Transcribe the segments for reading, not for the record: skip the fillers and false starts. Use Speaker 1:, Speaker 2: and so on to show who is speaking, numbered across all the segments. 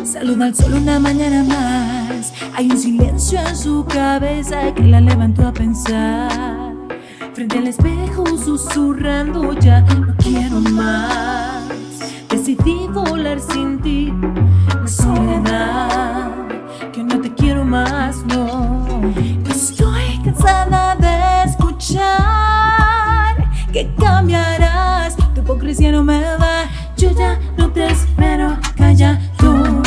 Speaker 1: Saluda al sol una mañana más. Hay un silencio en su cabeza que la levantó a pensar. Frente al espejo susurrando, ya no quiero más. Decidí volar sin ti, la soledad, que no te quiero más, no. Estoy cansada de escuchar que cambiarás. Tu hipocresía no me va, yo ya no te espero, calla tú.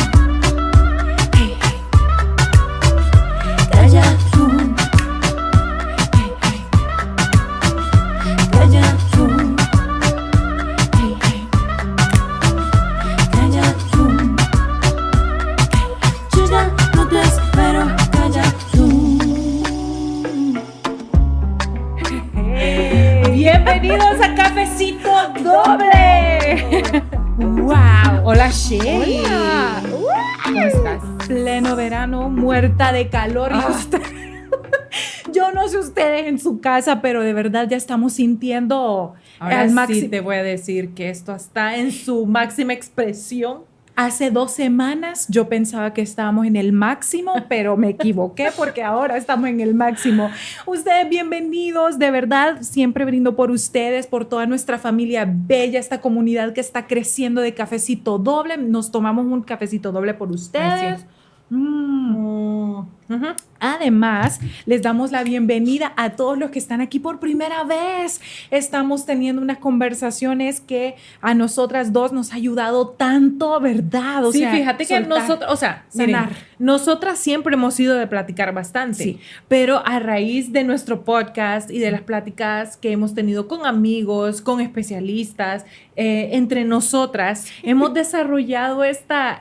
Speaker 2: Bienvenidos a Cafecito Doble.
Speaker 1: ¡Wow!
Speaker 2: Hola, Sherry.
Speaker 1: Hola.
Speaker 2: ¿Cómo estás?
Speaker 1: Pleno verano, muerta de calor. Yo no sé ustedes en su casa, pero de verdad ya estamos sintiendo
Speaker 2: Ahora
Speaker 1: al
Speaker 2: sí
Speaker 1: máximo.
Speaker 2: te voy a decir que esto está en su máxima expresión.
Speaker 1: Hace 2 semanas yo pensaba que estábamos en el máximo, pero me equivoqué porque ahora estamos en el máximo. Ustedes bienvenidos, de verdad, siempre brindo por ustedes, por toda nuestra familia bella, esta comunidad que está creciendo de Cafecito Doble. Nos tomamos un cafecito doble por ustedes.
Speaker 2: Así.
Speaker 1: Además, les damos la bienvenida a todos los que están aquí por primera vez. Estamos teniendo unas conversaciones que a nosotras dos nos ha ayudado tanto, ¿verdad?
Speaker 2: Sí, fíjate que nosotros,
Speaker 1: sanar.
Speaker 2: Nosotras siempre hemos sido de platicar bastante,
Speaker 1: Sí.
Speaker 2: pero a raíz de nuestro podcast y de las pláticas que hemos tenido con amigos, con especialistas, entre nosotras, hemos desarrollado esta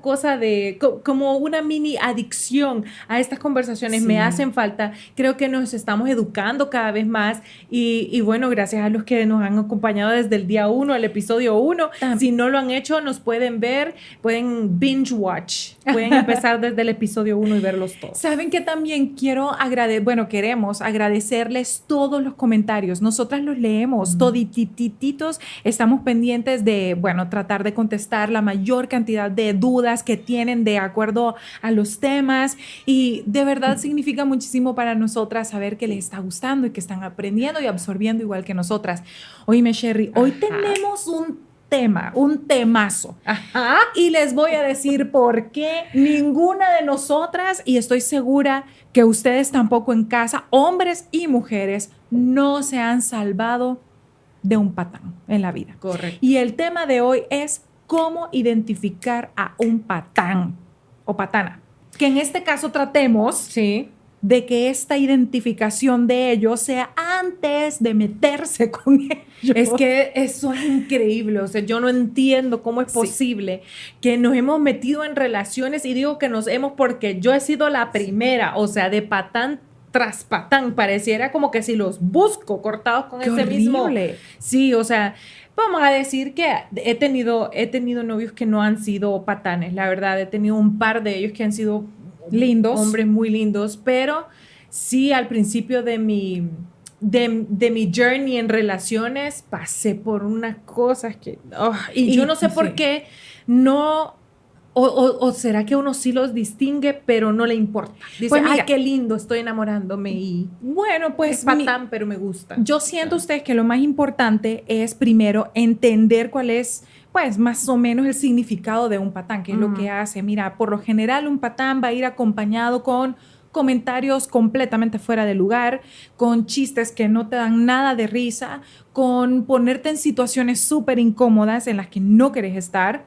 Speaker 2: cosa de como una mini adicción a estas conversaciones.
Speaker 1: Sí.
Speaker 2: Me hacen falta. Creo que nos estamos educando cada vez más y bueno, gracias a los que nos han acompañado desde el día 1, el episodio 1. Si no lo han hecho, nos pueden ver, pueden binge watch, pueden empezar desde el episodio 1 y verlos todos.
Speaker 1: Saben que también queremos agradecerles todos los comentarios. Nosotras los leemos, toditititos. Estamos pendientes de, tratar de contestar la mayor cantidad de dudas que tienen de acuerdo a los temas. Y de verdad significa muchísimo para nosotras saber que les está gustando y que están aprendiendo y absorbiendo igual que nosotras. Oíme, Sherry, hoy tenemos un temazo.
Speaker 2: Ajá.
Speaker 1: Y les voy a decir por qué ninguna de nosotras, y estoy segura que ustedes tampoco en casa, hombres y mujeres, no se han salvado de un patán en la vida.
Speaker 2: Correcto.
Speaker 1: Y el tema de hoy es cómo identificar a un patán o patana. Que en este caso tratemos
Speaker 2: Sí.
Speaker 1: de que esta identificación de ellos sea antes de meterse con ellos.
Speaker 2: Es que eso es increíble, o sea, yo no entiendo cómo es posible que nos hemos metido en relaciones, y digo que nos hemos porque yo he sido la primera, o sea, de patán tras patán, pareciera como que si los busco cortados con
Speaker 1: ¡Qué
Speaker 2: ese mismo.
Speaker 1: horrible!
Speaker 2: Sí, o sea, vamos a decir que he tenido novios que no han sido patanes, la verdad, he tenido un par de ellos que han sido
Speaker 1: lindos,
Speaker 2: hombres muy lindos, pero sí, al principio de mi journey en relaciones pasé por unas cosas que y yo no sé por qué no, o será que uno sí los distingue pero no le importa, dice,
Speaker 1: Pues mira,
Speaker 2: ay, qué lindo, estoy enamorándome y
Speaker 1: bueno, pues
Speaker 2: es patán pero me gusta.
Speaker 1: yo siento ustedes que lo más importante es primero entender cuál es, pues, más o menos el significado de un patán, que es lo que hace. Mira, por lo general un patán va a ir acompañado con comentarios completamente fuera de lugar, con chistes que no te dan nada de risa, con ponerte en situaciones súper incómodas en las que no querés estar.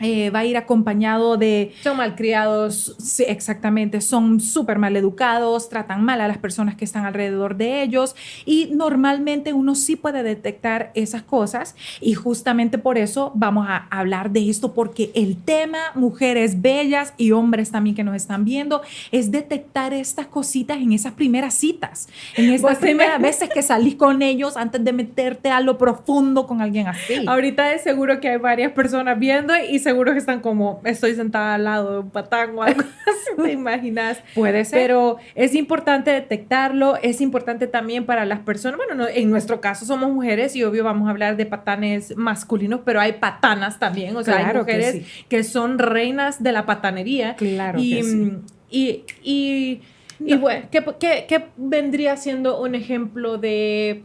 Speaker 1: Va a ir acompañado de...
Speaker 2: Son malcriados.
Speaker 1: Sí, exactamente, son súper mal educados, tratan mal a las personas que están alrededor de ellos, y normalmente uno sí puede detectar esas cosas, y justamente por eso vamos a hablar de esto, porque el tema, mujeres bellas y hombres también que nos están viendo, es detectar estas cositas en esas primeras citas, en estas primeras veces que salís con ellos antes de meterte a lo profundo con alguien así.
Speaker 2: Ahorita de seguro que hay varias personas viendo y se seguro que están como, estoy sentada al lado de un patán o algo así, ¿te imaginas?
Speaker 3: Puede ser.
Speaker 2: Pero es importante detectarlo, es importante también para las personas, bueno, no, en nuestro caso somos mujeres y obvio vamos a hablar de patanes masculinos, pero hay patanas también, o sea, hay
Speaker 3: Claro que
Speaker 2: mujeres
Speaker 3: sí.
Speaker 2: que son reinas de la patanería.
Speaker 3: Claro
Speaker 2: y,
Speaker 3: que sí.
Speaker 2: Y bueno, ¿qué vendría siendo un ejemplo de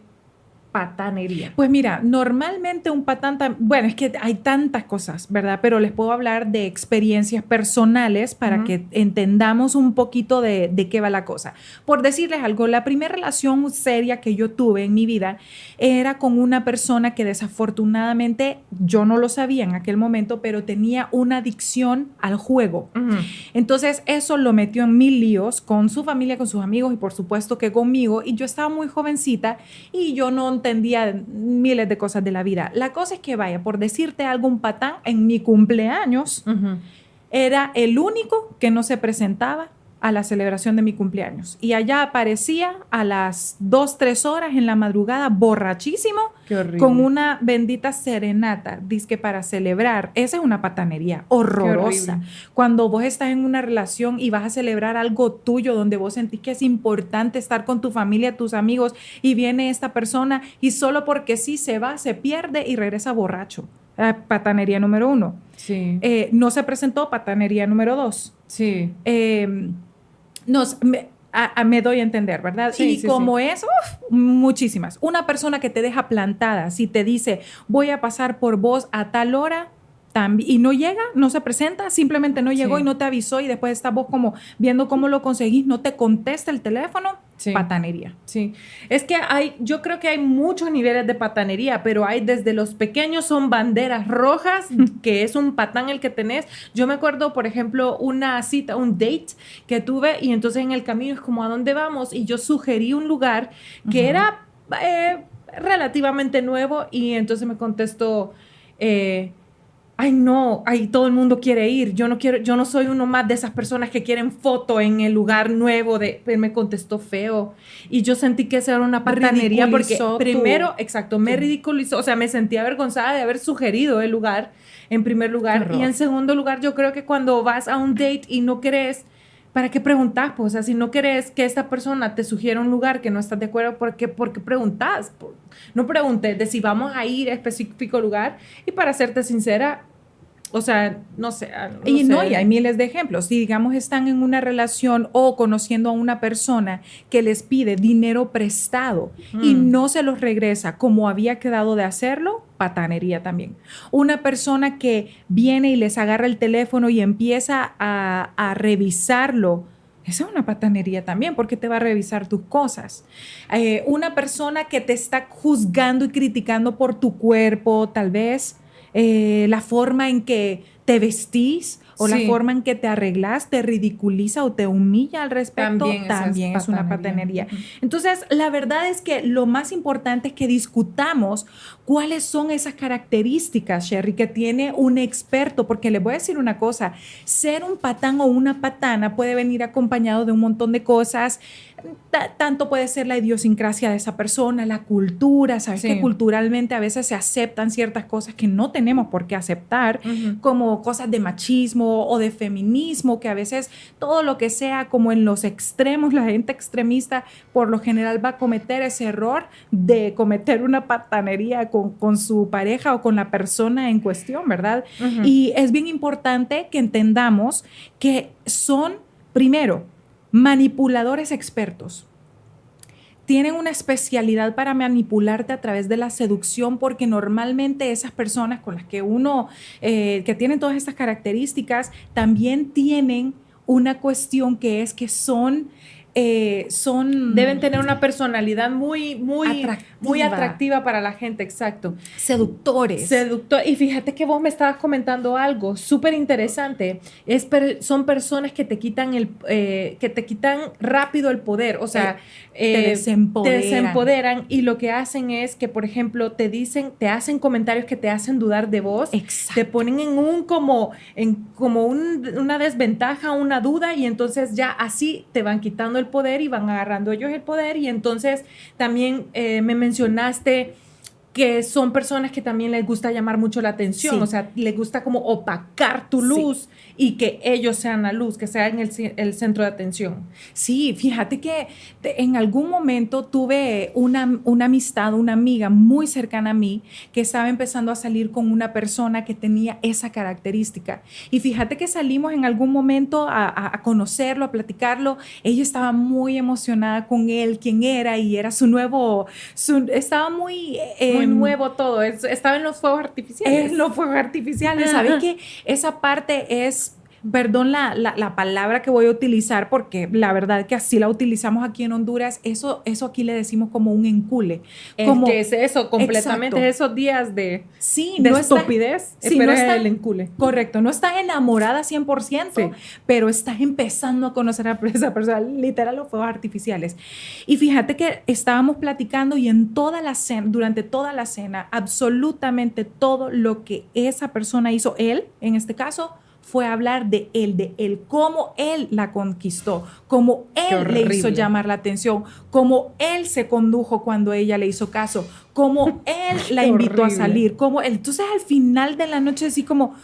Speaker 2: patanería?
Speaker 3: Pues mira, normalmente un patán, bueno, es que hay tantas cosas, ¿verdad? Pero les puedo hablar de experiencias personales para que entendamos un poquito de qué va la cosa. Por decirles algo, la primera relación seria que yo tuve en mi vida era con una persona que desafortunadamente yo no lo sabía en aquel momento, pero tenía una adicción al juego. Entonces eso lo metió en mil líos con su familia, con sus amigos y por supuesto que conmigo. Y yo estaba muy jovencita y yo no entendía miles de cosas de la vida. La cosa es que, vaya, por decirte algo, un patán en mi cumpleaños era el único que no se presentaba a la celebración de mi cumpleaños. Y allá aparecía a las 2, 3 horas en la madrugada, borrachísimo,
Speaker 2: Qué horrible.
Speaker 3: con una bendita serenata, dizque para celebrar. Esa es una patanería horrorosa. Cuando vos estás en una relación y vas a celebrar algo tuyo, donde vos sentís que es importante estar con tu familia, tus amigos, y viene esta persona y solo porque sí se va, se pierde y regresa borracho. Patanería número 1.
Speaker 2: Sí.
Speaker 3: No se presentó, patanería número 2.
Speaker 2: Sí.
Speaker 3: Me doy a entender, ¿verdad?
Speaker 2: Sí,
Speaker 3: y
Speaker 2: sí,
Speaker 3: como es, muchísimas. Una persona que te deja plantada, si te dice, voy a pasar por vos a tal hora, y no llega, no se presenta, simplemente no llegó y no te avisó y después estás vos como viendo cómo lo conseguís, no te contesta el teléfono, patanería.
Speaker 2: Sí, es que yo creo que hay muchos niveles de patanería, pero hay desde los pequeños son banderas rojas, que es un patán el que tenés. Yo me acuerdo, por ejemplo, una cita, un date que tuve y entonces en el camino es como, ¿a dónde vamos? Y yo sugerí un lugar que era relativamente nuevo y entonces me contestó, ay no, ay todo el mundo quiere ir, yo no soy uno más de esas personas que quieren foto en el lugar nuevo, me contestó feo y yo sentí que esa era una patanería porque primero, me ridiculizó, o sea, me sentí avergonzada de haber sugerido el lugar en primer lugar y en segundo lugar yo creo que cuando vas a un date y no querés, ¿para qué preguntas? Pues, o sea, si no querés que esta persona te sugiera un lugar que no estás de acuerdo, ¿por qué preguntas? No preguntes de si vamos a ir a específico lugar. Y para serte sincera, o sea, no sé.
Speaker 3: Y hay miles de ejemplos. Si, digamos, están en una relación o conociendo a una persona que les pide dinero prestado y no se los regresa como había quedado de hacerlo, patanería también. Una persona que viene y les agarra el teléfono y empieza a revisarlo, esa es una patanería también, porque te va a revisar tus cosas. Una persona que te está juzgando y criticando por tu cuerpo, tal vez la forma en que te vestís o la forma en que te arreglas, te ridiculiza o te humilla al respecto, también es una patanería. Entonces, la verdad es que lo más importante es que discutamos cuáles son esas características, Sherry, que tiene un experto, porque les voy a decir una cosa, ser un patán o una patana puede venir acompañado de un montón de cosas, tanto puede ser la idiosincrasia de esa persona, la cultura, sabes que culturalmente a veces se aceptan ciertas cosas que no tenemos por qué aceptar, como cosas de machismo o de feminismo, que a veces todo lo que sea como en los extremos, la gente extremista por lo general va a cometer ese error de cometer una patanería con su pareja o con la persona en cuestión, ¿verdad? Y es bien importante que entendamos que son, primero, manipuladores expertos. Tienen una especialidad para manipularte a través de la seducción, porque normalmente esas personas con las que uno, que tienen todas estas características, también tienen una cuestión que es que son
Speaker 2: deben tener una personalidad muy atractiva para la gente, exacto.
Speaker 3: Seductores.
Speaker 2: Y fíjate que vos me estabas comentando algo súper interesante. Son personas que te quitan rápido el poder, o sea,
Speaker 3: te desempoderan
Speaker 2: y lo que hacen es que, por ejemplo, te hacen comentarios que te hacen dudar de vos.
Speaker 3: Exacto.
Speaker 2: Te ponen en una desventaja, una duda, y entonces ya así te van quitando el poder y van agarrando ellos el poder. Y entonces también me mencionaste que son personas que también les gusta llamar mucho la atención,
Speaker 3: Sí.
Speaker 2: o sea, les gusta como opacar tu luz y que ellos sean la luz, que sean el centro de atención.
Speaker 3: Sí, fíjate que en algún momento tuve una amistad, una amiga muy cercana a mí que estaba empezando a salir con una persona que tenía esa característica. Y fíjate que salimos en algún momento a conocerlo, a platicarlo. Ella estaba muy emocionada con él, quién era, y era su nuevo, estaba muy...
Speaker 2: Muy nuevo todo, estaba en los fuegos artificiales.
Speaker 3: En los fuegos artificiales. ¿Sabes qué? Esa parte es, perdón la palabra que voy a utilizar, porque la verdad que así la utilizamos aquí en Honduras, eso aquí le decimos como un encule. Como,
Speaker 2: que es eso, completamente,
Speaker 3: exacto.
Speaker 2: esos días de
Speaker 3: no
Speaker 2: estupidez,
Speaker 3: sí,
Speaker 2: pero
Speaker 3: no
Speaker 2: es
Speaker 3: está,
Speaker 2: el encule.
Speaker 3: correcto, no está enamorada 100%,
Speaker 2: Sí.
Speaker 3: pero está empezando a conocer a esa persona, literal los fuegos artificiales. Y fíjate que estábamos platicando y en toda la cena, durante toda la cena, absolutamente todo lo que esa persona hizo, él, en este caso, fue hablar de él, cómo él la conquistó, cómo él le hizo llamar la atención, cómo él se condujo cuando ella le hizo caso, cómo él la invitó a salir, cómo él. Entonces al final de la noche así como,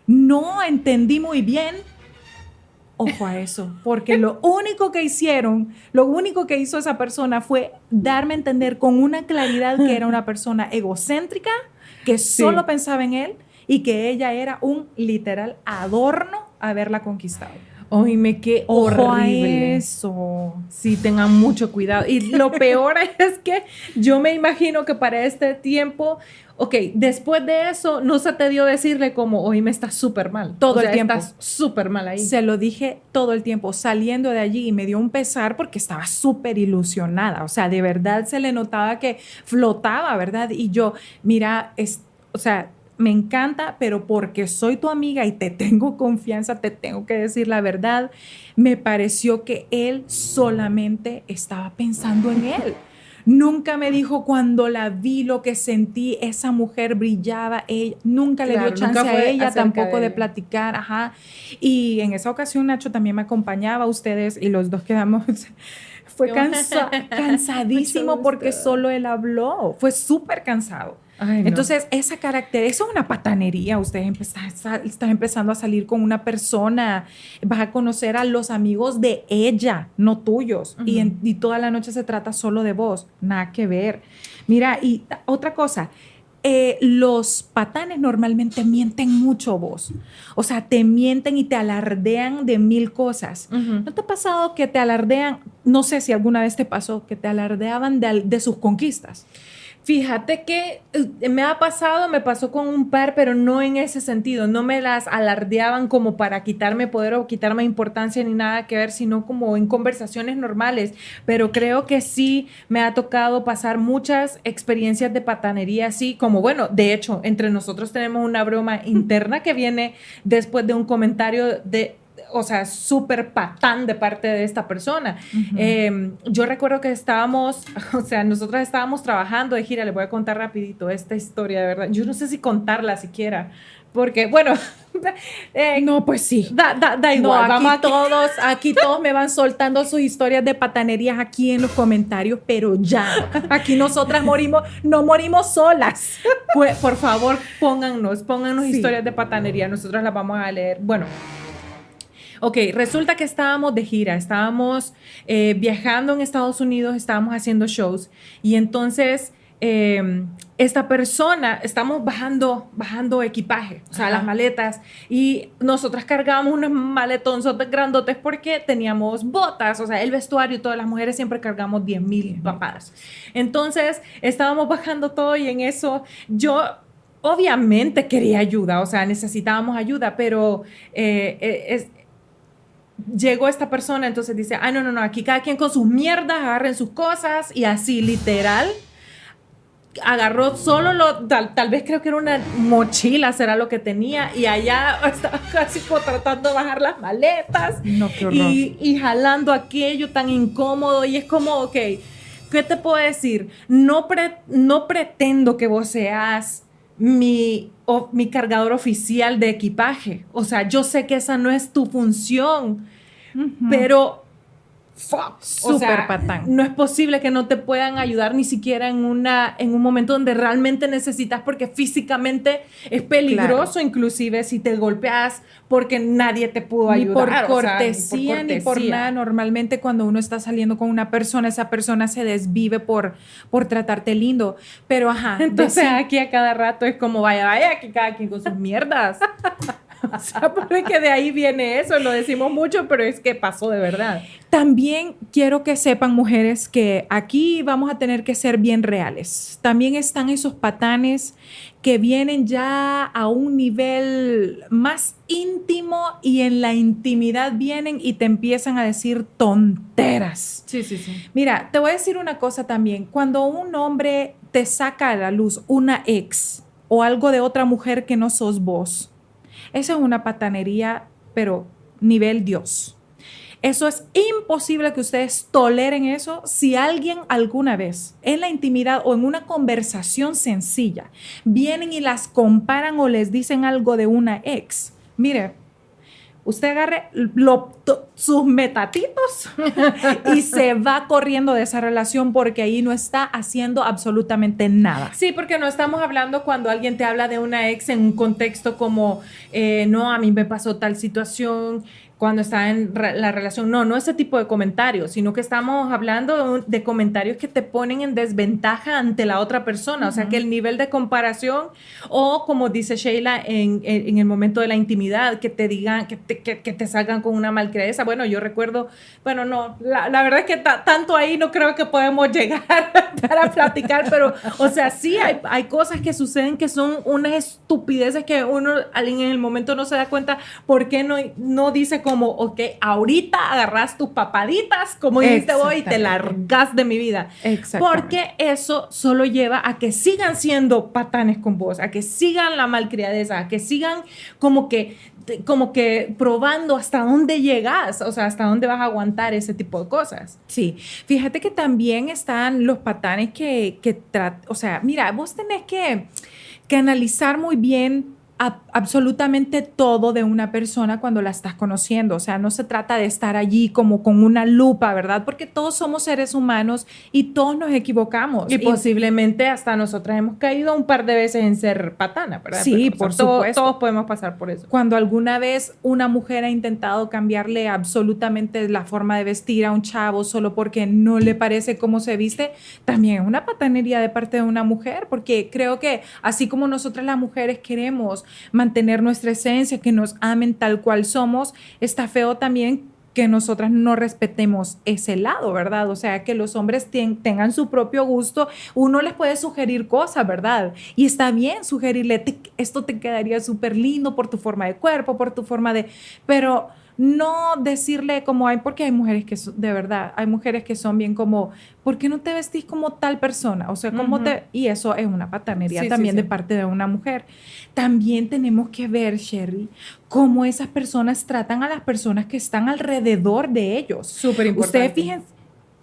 Speaker 3: no entendí muy bien. Ojo a eso, porque lo único que hizo esa persona fue darme a entender con una claridad que era una persona egocéntrica, que solo pensaba en él, y que ella era un literal adorno haberla conquistado.
Speaker 2: Oíme, qué
Speaker 3: Ojo
Speaker 2: horrible.
Speaker 3: a eso.
Speaker 2: Sí, tengan mucho cuidado. Y lo peor es que yo me imagino que para este tiempo, ok, después de eso, no se te dio decirle como, oíme, estás súper mal.
Speaker 3: Todo el tiempo.
Speaker 2: Estás súper mal ahí.
Speaker 3: Se lo dije todo el tiempo, saliendo de allí, y me dio un pesar porque estaba súper ilusionada. O sea, de verdad se le notaba que flotaba, ¿verdad? Y yo, mira, o sea, me encanta, pero porque soy tu amiga y te tengo confianza, te tengo que decir la verdad. Me pareció que él solamente estaba pensando en él. Nunca me dijo cuando la vi lo que sentí, esa mujer brillaba, ella, nunca le dio chance a ella tampoco de platicar, ajá. Y en esa ocasión Nacho también me acompañaba a ustedes y los dos quedamos... Fue cansadísimo porque solo él habló, fue súper cansado.
Speaker 2: Ay, no.
Speaker 3: Entonces, esa característica es una patanería. Usted está empezando a salir con una persona, vas a conocer a los amigos de ella, no tuyos, y toda la noche se trata solo de vos, nada que ver. Mira, y otra cosa, los patanes normalmente mienten mucho vos. O sea, te mienten y te alardean de mil cosas. ¿No te ha pasado que te alardean? No sé si alguna vez te pasó, que te alardeaban de sus conquistas.
Speaker 2: Fíjate que me pasó con un par, pero no en ese sentido. No me las alardeaban como para quitarme poder o quitarme importancia ni nada que ver, sino como en conversaciones normales. Pero creo que sí me ha tocado pasar muchas experiencias de patanería así, como bueno, de hecho, entre nosotros tenemos una broma interna que viene después de un comentario o sea, súper patán de parte de esta persona. Yo recuerdo que nosotros estábamos trabajando de gira. Les voy a contar rapidito esta historia, de verdad. Yo no sé si contarla siquiera, porque, bueno...
Speaker 3: no, pues sí.
Speaker 2: Da igual.
Speaker 3: No, aquí todos me van soltando sus historias de patanerías aquí en los comentarios, pero ya, aquí nosotras no morimos solas.
Speaker 2: Pues, por favor, póngannos
Speaker 3: Sí.
Speaker 2: historias de patanería. Nosotros las vamos a leer. Bueno. Ok, resulta que estábamos de gira, estábamos viajando en Estados Unidos, estábamos haciendo shows y entonces esta persona, estamos bajando equipaje, o sea, las maletas, y nosotras cargábamos unos maletonzotes grandotes porque teníamos botas, o sea, el vestuario, todas las mujeres siempre cargamos 10,000 papadas. Entonces estábamos bajando todo y en eso yo... Obviamente quería ayuda, o sea, necesitábamos ayuda, pero llegó esta persona, entonces dice, no, aquí cada quien con sus mierdas, agarren sus cosas, y así, literal, agarró solo tal vez creo que era una mochila, será lo que tenía, y allá estaba casi como tratando de bajar las maletas,
Speaker 3: no, qué horror.
Speaker 2: y jalando aquello tan incómodo, y es como, ok, ¿qué te puedo decir? No pretendo que vos seas mi cargador oficial de equipaje. O sea, yo sé que esa no es tu función, pero fuck.
Speaker 3: Súper patán.
Speaker 2: No es posible que no te puedan ayudar ni siquiera en un momento donde realmente necesitas, porque físicamente es peligroso, claro. Inclusive si te golpeas porque nadie te pudo ayudar.
Speaker 3: Ni por cortesía, ni por nada. Normalmente cuando uno está saliendo con una persona, esa persona se desvive por tratarte lindo. Pero ajá.
Speaker 2: Entonces aquí a cada rato es como vaya, que cada quien con sus mierdas. O sea, porque de ahí viene eso, lo decimos mucho, pero es que pasó de verdad.
Speaker 3: También quiero que sepan, mujeres, que aquí vamos a tener que ser bien reales. También están esos patanes que vienen ya a un nivel más íntimo y en la intimidad vienen y te empiezan a decir tonteras.
Speaker 2: Sí.
Speaker 3: Mira, te voy a decir una cosa también. Cuando un hombre te saca a la luz una ex o algo de otra mujer que no sos vos, eso es una patanería, pero nivel Dios. Eso es imposible que ustedes toleren eso si alguien alguna vez en la intimidad o en una conversación sencilla vienen y las comparan o les dicen algo de una ex. Mire, usted agarre sus metatitos y se va corriendo de esa relación porque ahí no está haciendo absolutamente nada.
Speaker 2: Sí, porque no estamos hablando cuando alguien te habla de una ex en un contexto como, no, a mí me pasó tal situación cuando estaba en la relación. No ese tipo de comentarios, sino que estamos hablando de comentarios que te ponen en desventaja ante la otra persona. O sea, que el nivel de comparación o, como dice Sheila, en el momento de la intimidad, que te digan, que te salgan con una malcriadeza. Bueno, yo recuerdo, no, la verdad es que tanto ahí no creo que podemos llegar para platicar, pero, o sea, sí hay cosas que suceden que son unas estupideces que uno en el momento no se da cuenta. ¿Por qué no dice como, ok, ahorita agarras tus papaditas, como dijiste vos, y te largas de mi vida? Porque eso solo lleva a que sigan siendo patanes con vos, a que sigan la malcriadeza, a que sigan como que probando hasta dónde llegas, o sea, hasta dónde vas a aguantar ese tipo de cosas.
Speaker 3: Sí, fíjate que también están los patanes o sea, mira, vos tenés que analizar muy bien absolutamente todo de una persona cuando la estás conociendo. O sea, no se trata de estar allí como con una lupa, ¿verdad? Porque todos somos seres humanos y todos nos equivocamos.
Speaker 2: Y posiblemente hasta nosotras hemos caído un par de veces en ser patana, ¿verdad?
Speaker 3: Sí, por supuesto.
Speaker 2: Todos podemos pasar por eso.
Speaker 3: Cuando alguna vez una mujer ha intentado cambiarle absolutamente la forma de vestir a un chavo solo porque no le parece cómo se viste, también es una patanería de parte de una mujer, porque creo que así como nosotras las mujeres queremos mantener nuestra esencia, que nos amen tal cual somos, está feo también que nosotras no respetemos ese lado, ¿verdad? O sea, que los hombres tengan su propio gusto. Uno les puede sugerir cosas, ¿verdad? Y está bien sugerirle, esto te quedaría súper lindo por tu forma de cuerpo, por tu forma de... Pero no decirle como hay, porque hay mujeres que de verdad, hay mujeres que son bien como, ¿por qué no te vestís como tal persona? O sea, ¿cómo y eso es una patanería también de parte de una mujer. También tenemos que ver, Sherry, cómo esas personas tratan a las personas que están alrededor de ellos.
Speaker 2: Súper importante.
Speaker 3: Ustedes fíjense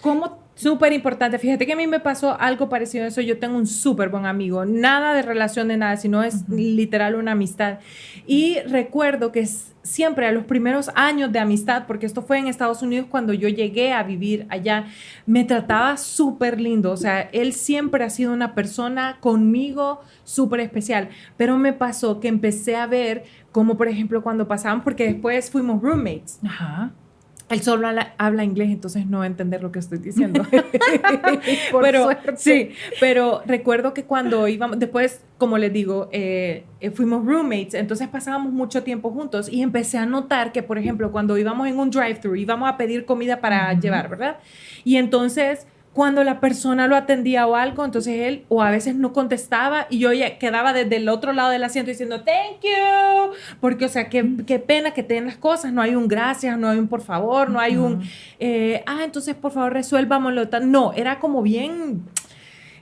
Speaker 3: cómo...
Speaker 2: Súper importante. Fíjate que a mí me pasó algo parecido a eso. Yo tengo un súper buen amigo. Nada de relación de nada, sino es literal una amistad. Y recuerdo que siempre a los primeros años de amistad, porque esto fue en Estados Unidos cuando yo llegué a vivir allá, me trataba súper lindo. O sea, él siempre ha sido una persona conmigo súper especial. Pero me pasó que empecé a ver como, por ejemplo, cuando pasaban, porque después fuimos roommates.
Speaker 3: Ajá.
Speaker 2: Él solo habla inglés, entonces no va a entender lo que estoy diciendo. Pero recuerdo que cuando íbamos, después, como les digo, fuimos roommates, entonces pasábamos mucho tiempo juntos y empecé a notar que, por ejemplo, cuando íbamos en un drive-thru, íbamos a pedir comida para llevar, ¿verdad? Y entonces, cuando la persona lo atendía o algo, entonces él o a veces no contestaba y yo ya quedaba desde el otro lado del asiento diciendo thank you, porque o sea, qué pena que te den las cosas, no hay un gracias, no hay un por favor, no hay un entonces por favor resuélvamoslo. No, era como bien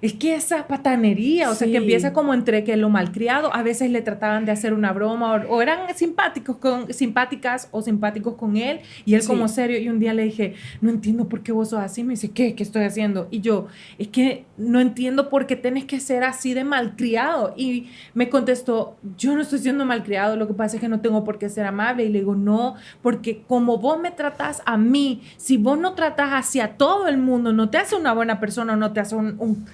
Speaker 2: es que esa patanería, o sea,
Speaker 3: Sí.
Speaker 2: que empieza como entre que lo malcriado, a veces le trataban de hacer una broma o eran simpáticas o simpáticos con él y él
Speaker 3: Sí.
Speaker 2: como serio. Y un día le dije, no entiendo por qué vos sos así. Me dice, ¿qué estoy haciendo? Y yo, es que no entiendo por qué tenés que ser así de malcriado. Y me contestó, yo no estoy siendo malcriado, lo que pasa es que no tengo por qué ser amable. Y le digo, no, porque como vos me tratás a mí, si vos no tratás hacia todo el mundo, no te hace una buena persona, no te hace un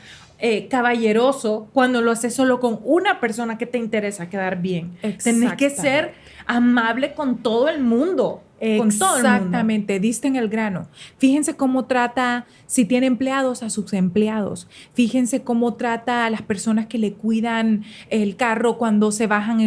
Speaker 2: caballeroso cuando lo haces solo con una persona que te interesa quedar bien. Tenés que ser amable con todo el mundo. Con todo el mundo.
Speaker 3: Exactamente, diste en el grano. Fíjense cómo trata, si tiene empleados, a sus empleados. Fíjense cómo trata a las personas que le cuidan el carro cuando se bajan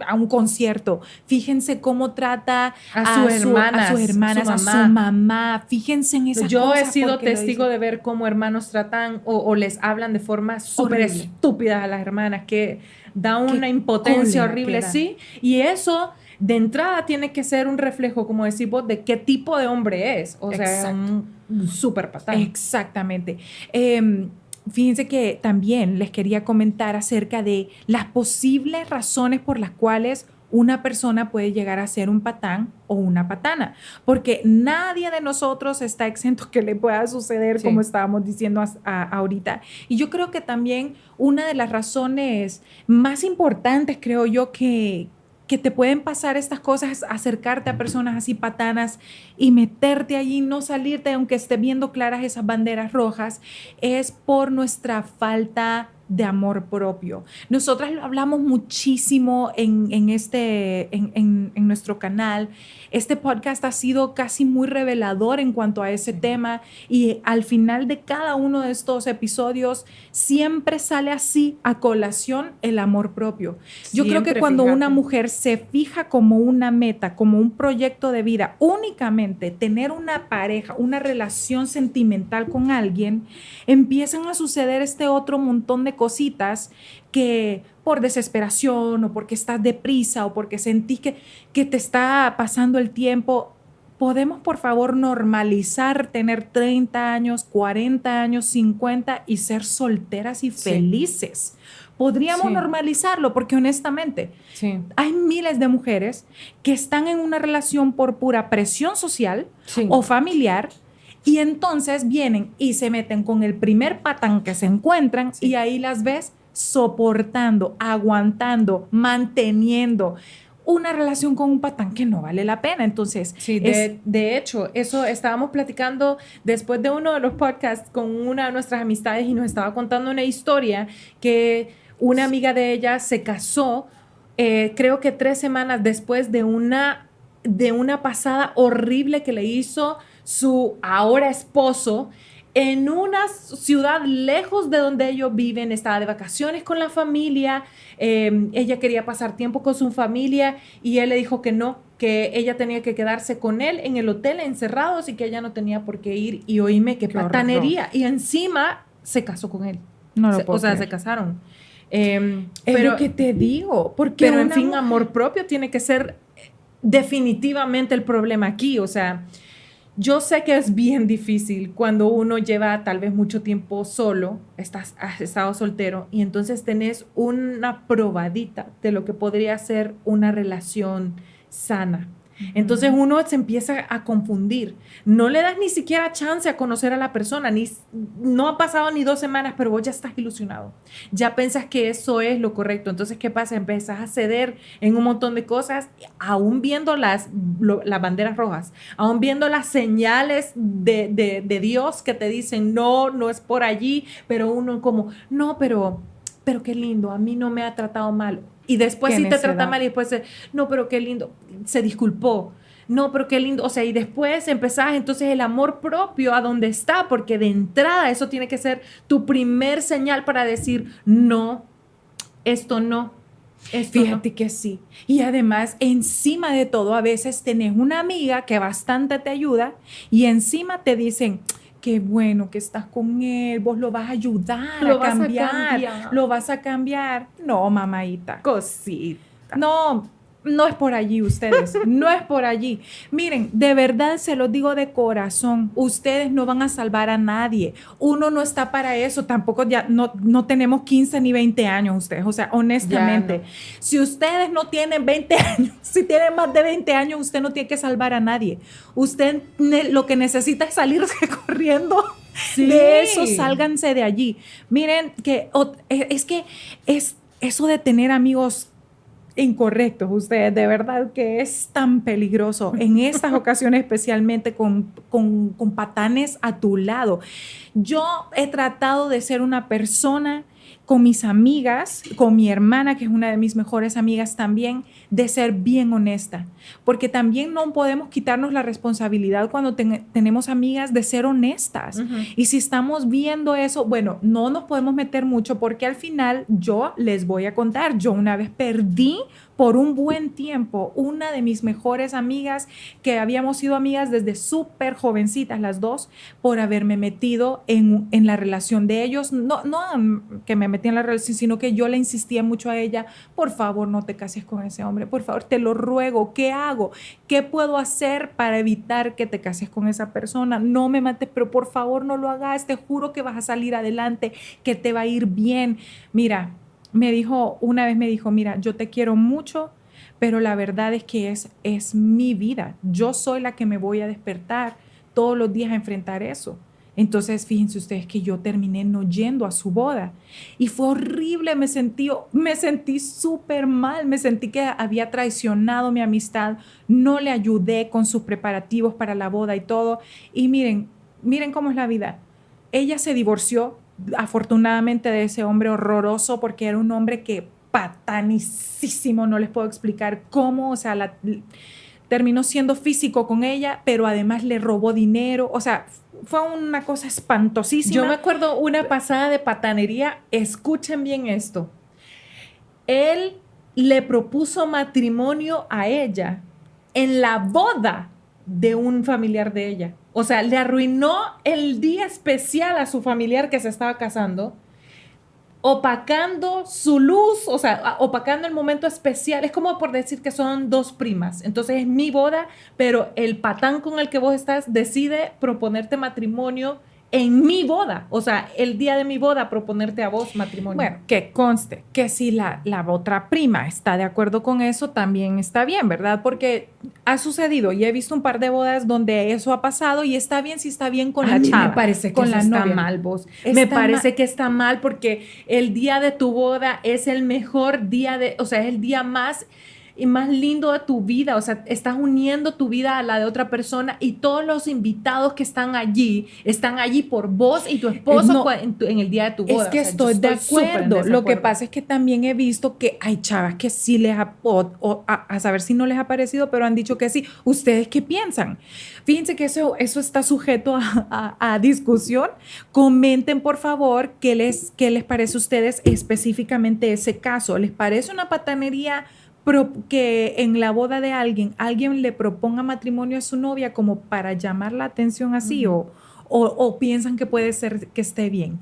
Speaker 3: a un concierto. Fíjense cómo trata
Speaker 2: a sus hermanas,
Speaker 3: a su mamá. Fíjense en esas
Speaker 2: Yo
Speaker 3: cosas.
Speaker 2: he sido testigo de ver cómo hermanos tratan o les hablan de forma súper estúpida a las hermanas, que da una impotencia horrible, sí. Y eso, de entrada, tiene que ser un reflejo, como decís vos, de qué tipo de hombre es. O sea, un súper patán.
Speaker 3: Exactamente. Fíjense que también les quería comentar acerca de las posibles razones por las cuales una persona puede llegar a ser un patán o una patana, porque nadie de nosotros está exento que le pueda suceder, sí, como estábamos diciendo ahorita. Y yo creo que también una de las razones más importantes, creo yo, que te pueden pasar estas cosas es acercarte a personas así patanas y meterte allí, no salirte, aunque esté viendo claras esas banderas rojas, es por nuestra falta de amor propio. Nosotras lo hablamos muchísimo en nuestro canal. Este podcast ha sido casi muy revelador en cuanto a ese tema, y al final de cada uno de estos episodios siempre sale así a colación el amor propio. Yo creo que cuando una mujer se fija como una meta, como un proyecto de vida, únicamente tener una pareja, una relación sentimental con alguien, empiezan a suceder este otro montón de cositas que por desesperación o porque estás deprisa o porque sentís que te está pasando el tiempo, podemos por favor normalizar tener 30 años, 40 años, 50 y ser solteras y felices. Podríamos normalizarlo porque honestamente hay miles de mujeres que están en una relación por pura presión social o familiar, y entonces vienen y se meten con el primer patán que se encuentran y ahí las ves soportando, aguantando, manteniendo una relación con un patán que no vale la pena. Entonces,
Speaker 2: de hecho, eso estábamos platicando después de uno de los podcasts con una de nuestras amistades y nos estaba contando una historia que una amiga de ella se casó, creo que 3 semanas después de una pasada horrible que le hizo su ahora esposo en una ciudad lejos de donde ellos viven. Estaba de vacaciones con la familia, ella quería pasar tiempo con su familia y él le dijo que no, que ella tenía que quedarse con él en el hotel encerrados y que ella no tenía por qué ir. Y oíme qué patanería. Y encima se casó con él. Se casaron.
Speaker 3: Es lo que te digo. Porque
Speaker 2: pero en fin, amor propio tiene que ser definitivamente el problema aquí. O sea, yo sé que es bien difícil cuando uno lleva tal vez mucho tiempo solo, has estado soltero, y entonces tenés una probadita de lo que podría ser una relación sana. Entonces uno se empieza a confundir. No le das ni siquiera chance a conocer a la persona. No ha pasado ni 2 semanas, pero vos ya estás ilusionado. Ya piensas que eso es lo correcto. Entonces, ¿qué pasa? Empiezas a ceder en un montón de cosas, aún viendo las banderas rojas, aún viendo las señales de Dios que te dicen, no es por allí, pero uno como, no, pero qué lindo, a mí no me ha tratado mal. Y después sí te trata mal y después, no, pero qué lindo, se disculpó. No, pero qué lindo. O sea, y después empezás entonces el amor propio a dónde está, porque de entrada eso tiene que ser tu primer señal para decir, no, esto no.
Speaker 3: Fíjate que sí. Y además, encima de todo, a veces tenés una amiga que bastante te ayuda y encima te dicen, qué bueno que estás con él, vos lo vas a ayudar a cambiar, lo vas a cambiar. No, mamadita.
Speaker 2: Cosita.
Speaker 3: No, No es por allí, ustedes, no es por allí. Miren, de verdad se los digo de corazón, ustedes no van a salvar a nadie. Uno no está para eso, tampoco ya no tenemos 15 ni 20 años ustedes. O sea, honestamente,
Speaker 2: No.
Speaker 3: si ustedes no tienen 20 años, si tienen más de 20 años, usted no tiene que salvar a nadie. Usted lo que necesita es salirse corriendo.
Speaker 2: Sí.
Speaker 3: De eso, sálganse de allí. Miren, es que es eso de tener amigos incorrectos, ustedes, de verdad que es tan peligroso en estas ocasiones, especialmente con patanes a tu lado. Yo he tratado de ser una persona con mis amigas, con mi hermana, que es una de mis mejores amigas también, de ser bien honesta, porque también no podemos quitarnos la responsabilidad cuando tenemos amigas de ser honestas. Y si estamos viendo eso, bueno, no nos podemos meter mucho porque al final yo les voy a contar, yo una vez perdí por un buen tiempo una de mis mejores amigas, que habíamos sido amigas desde súper jovencitas las dos, por haberme metido en la relación de ellos. No que me metí en la relación, sino que yo le insistía mucho a ella: por favor, no te cases con ese hombre, por favor, te lo ruego, ¿qué hago? ¿Qué puedo hacer para evitar que te cases con esa persona? No me mates, pero por favor no lo hagas, te juro que vas a salir adelante, que te va a ir bien. Mira, una vez me dijo, mira, yo te quiero mucho, pero la verdad es que es mi vida. Yo soy la que me voy a despertar todos los días a enfrentar eso. Entonces, fíjense ustedes que yo terminé no yendo a su boda. Y fue horrible, me sentí súper mal, me sentí que había traicionado mi amistad, no le ayudé con sus preparativos para la boda y todo. Y miren cómo es la vida. Ella se divorció, afortunadamente, de ese hombre horroroso, porque era un hombre que patanicísimo, no les puedo explicar cómo, o sea, terminó siendo físico con ella, pero además le robó dinero, o sea, fue una cosa espantosísima.
Speaker 2: Yo me acuerdo una pasada de patanería, escuchen bien esto. Él le propuso matrimonio a ella en la boda de un familiar de ella. O sea, le arruinó el día especial a su familiar que se estaba casando, opacando su luz, o sea, opacando el momento especial. Es como por decir que son dos primas. Entonces es mi boda, pero el patán con el que vos estás decide proponerte matrimonio en mi boda. O sea, el día de mi boda proponerte a vos matrimonio.
Speaker 3: Bueno, que conste que si la otra prima está de acuerdo con eso, también está bien, ¿verdad? Porque ha sucedido y he visto un par de bodas donde eso ha pasado y está bien si está bien con la chava.
Speaker 2: Me parece que
Speaker 3: con
Speaker 2: eso
Speaker 3: la
Speaker 2: está
Speaker 3: novia.
Speaker 2: mal, vos.
Speaker 3: Está
Speaker 2: Me parece que está mal porque el día de tu boda es el mejor día o sea, es el día más lindo de tu vida. O sea, estás uniendo tu vida a la de otra persona y todos los invitados que están allí por vos y tu esposo en el día de tu boda.
Speaker 3: Es que
Speaker 2: o sea,
Speaker 3: estoy de
Speaker 2: súper en
Speaker 3: acuerdo. Lo
Speaker 2: desacuerdo.
Speaker 3: que pasa es que también he visto que hay chavas que sí les a saber si no les ha parecido, pero han dicho que sí. ¿Ustedes qué piensan? Fíjense que eso está sujeto a discusión. Comenten, por favor, qué les parece a ustedes específicamente ese caso. ¿Les parece una patanería que en la boda de alguien le proponga matrimonio a su novia como para llamar la atención así? O piensan que puede ser que esté bien?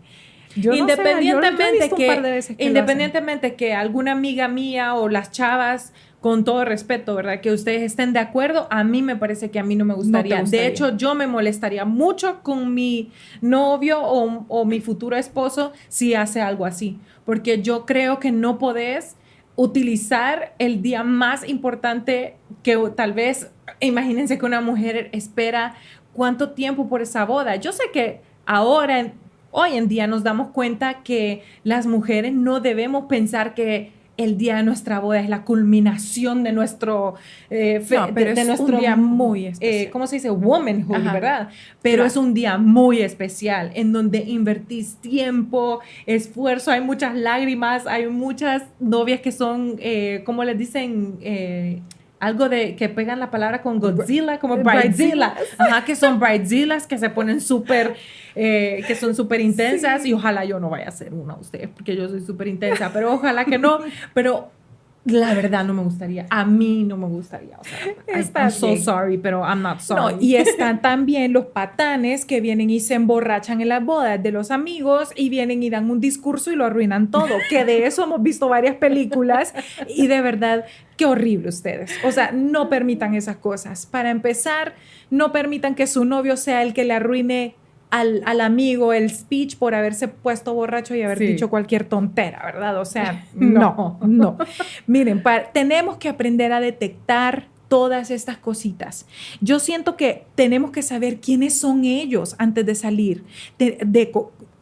Speaker 3: Yo
Speaker 2: Independientemente que alguna amiga mía o las chavas, con todo respeto, ¿verdad? Que ustedes estén de acuerdo, a mí me parece que a mí no me gustaría.
Speaker 3: No te gustaría.
Speaker 2: De hecho, yo me molestaría mucho con mi novio o mi futuro esposo si hace algo así, porque yo creo que no podés utilizar el día más importante que tal vez, imagínense que una mujer espera cuánto tiempo por esa boda. Yo sé que hoy en día nos damos cuenta que las mujeres no debemos pensar que el día de nuestra boda es la culminación de nuestro
Speaker 3: un día muy especial.
Speaker 2: ¿Cómo se dice? Womanhood,
Speaker 3: Ajá.
Speaker 2: ¿verdad? Pero
Speaker 3: Claro.
Speaker 2: es un día muy especial en donde invertís tiempo, esfuerzo, hay muchas lágrimas, hay muchas novias que son, ¿cómo les dicen? Algo de que pegan la palabra con Godzilla, como bridezilla. Ajá, que son bridezillas, que se ponen que son súper intensas. Sí. Y ojalá yo no vaya a ser una de ustedes, porque yo soy súper intensa, pero ojalá que no. Pero La verdad no me gustaría. A mí no me gustaría. O sea, I'm so sorry, pero I'm not sorry.
Speaker 3: No, y están también los patanes que vienen y se emborrachan en las bodas de los amigos y vienen y dan un discurso y lo arruinan todo. Que de eso hemos visto varias películas y de verdad, qué horrible ustedes. O sea, no permitan esas cosas. Para empezar, no permitan que su novio sea el que le arruine al amigo el speech por haberse puesto borracho y haber dicho cualquier tontera, ¿verdad? O sea, no. Miren, tenemos que aprender a detectar todas estas cositas. Yo siento que tenemos que saber quiénes son ellos antes de salir,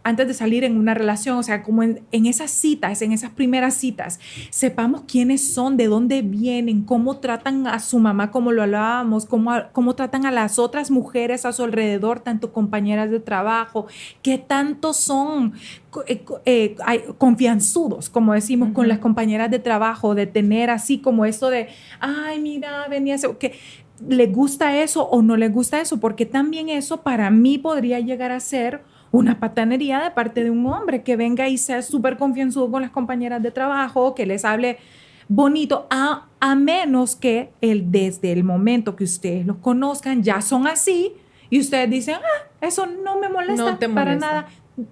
Speaker 3: antes de salir en una relación, o sea, como en esas citas, en esas primeras citas, sepamos quiénes son, de dónde vienen, cómo tratan a su mamá, como lo hablábamos, cómo tratan a las otras mujeres a su alrededor, tanto compañeras de trabajo, qué tanto son confianzudos, como decimos, con las compañeras de trabajo, de tener así como esto de, ay, mira, venía a ser, que le gusta eso o no le gusta eso, porque también eso para mí podría llegar a ser una patanería de parte de un hombre que venga y sea súper confianzudo con las compañeras de trabajo, que les hable bonito, a menos que desde el momento que ustedes los conozcan ya son así y ustedes dicen, eso no me molesta para nada.